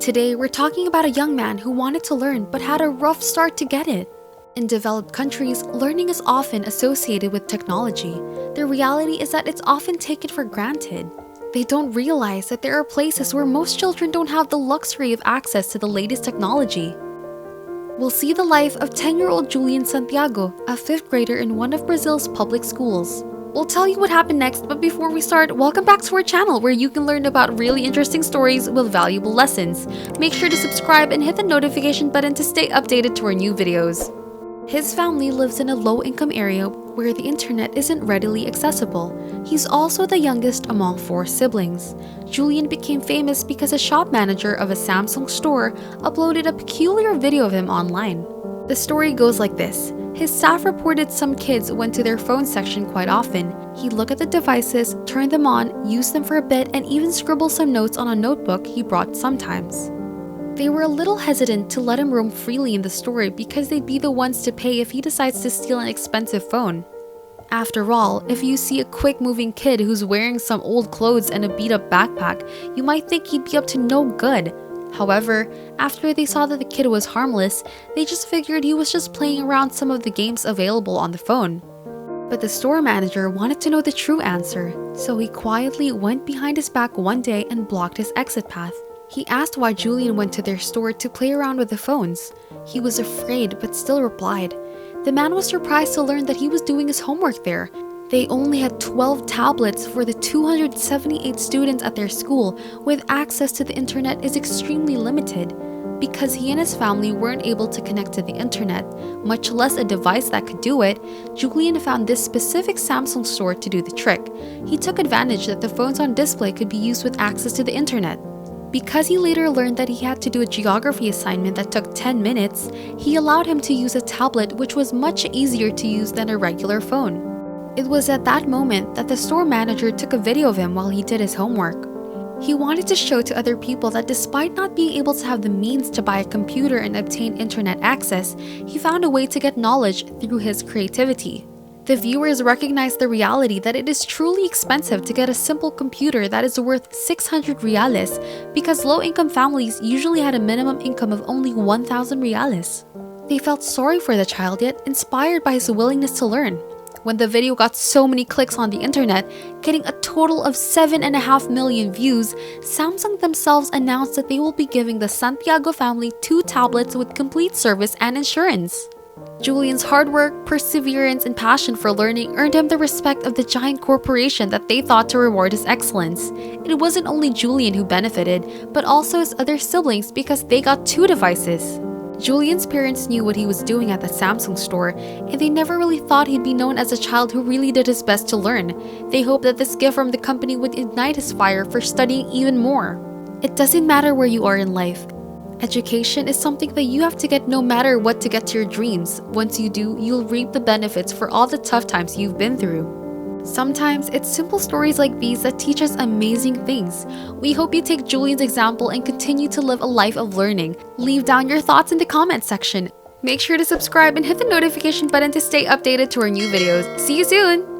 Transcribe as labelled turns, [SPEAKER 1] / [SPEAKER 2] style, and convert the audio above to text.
[SPEAKER 1] Today, we're talking about a young man who wanted to learn but had a rough start to get it. In developed countries, learning is often associated with technology. The reality is that it's often taken for granted. They don't realize that there are places where most children don't have the luxury of access to the latest technology. We'll see the life of 10-year-old Julian Santiago, a 5th grader in one of Brazil's public schools. We'll tell you what happened next, but before we start, welcome back to our channel where you can learn about really interesting stories with valuable lessons. Make sure to subscribe and hit the notification button to stay updated to our new videos. His family lives in a low-income area where the internet isn't readily accessible. He's also the youngest among 4 siblings. Julian became famous because a shop manager of a Samsung store uploaded a peculiar video of him online. The story goes like this. His staff reported some kids went to their phone section quite often. He'd look at the devices, turn them on, use them for a bit, and even scribble some notes on a notebook he brought sometimes. They were a little hesitant to let him roam freely in the store because they'd be the ones to pay if he decides to steal an expensive phone. After all, if you see a quick-moving kid who's wearing some old clothes and a beat-up backpack, you might think he'd be up to no good. However, after they saw that the kid was harmless, they just figured he was just playing around some of the games available on the phone. But the store manager wanted to know the true answer, so he quietly went behind his back one day and blocked his exit path. He asked why Julian went to their store to play around with the phones. He was afraid but still replied. The man was surprised to learn that he was doing his homework there. They only had 12 tablets for the 278 students at their school, with access to the internet is extremely limited. Because he and his family weren't able to connect to the internet, much less a device that could do it, Julian found this specific Samsung store to do the trick. He took advantage that the phones on display could be used with access to the internet. Because he later learned that he had to do a geography assignment that took 10 minutes, he allowed him to use a tablet which was much easier to use than a regular phone. It was at that moment that the store manager took a video of him while he did his homework. He wanted to show to other people that despite not being able to have the means to buy a computer and obtain internet access, he found a way to get knowledge through his creativity. The viewers recognized the reality that it is truly expensive to get a simple computer that is worth 600 reales because low-income families usually had a minimum income of only 1,000 reales. They felt sorry for the child yet inspired by his willingness to learn. When the video got so many clicks on the internet, getting a total of 7.5 million views, Samsung themselves announced that they will be giving the Santiago family 2 tablets with complete service and insurance. Julian's hard work, perseverance, and passion for learning earned him the respect of the giant corporation that they thought to reward his excellence. It wasn't only Julian who benefited, but also his other siblings because they got 2 devices. Julian's parents knew what he was doing at the Samsung store, and they never really thought he'd be known as a child who really did his best to learn. They hoped that this gift from the company would ignite his fire for studying even more. It doesn't matter where you are in life. Education is something that you have to get no matter what to get to your dreams. Once you do, you'll reap the benefits for all the tough times you've been through. Sometimes it's simple stories like these that teach us amazing things. We hope you take Julian's example and continue to live a life of learning. Leave down your thoughts in the comment section. Make sure to subscribe and hit the notification button to stay updated to our new videos. See you soon!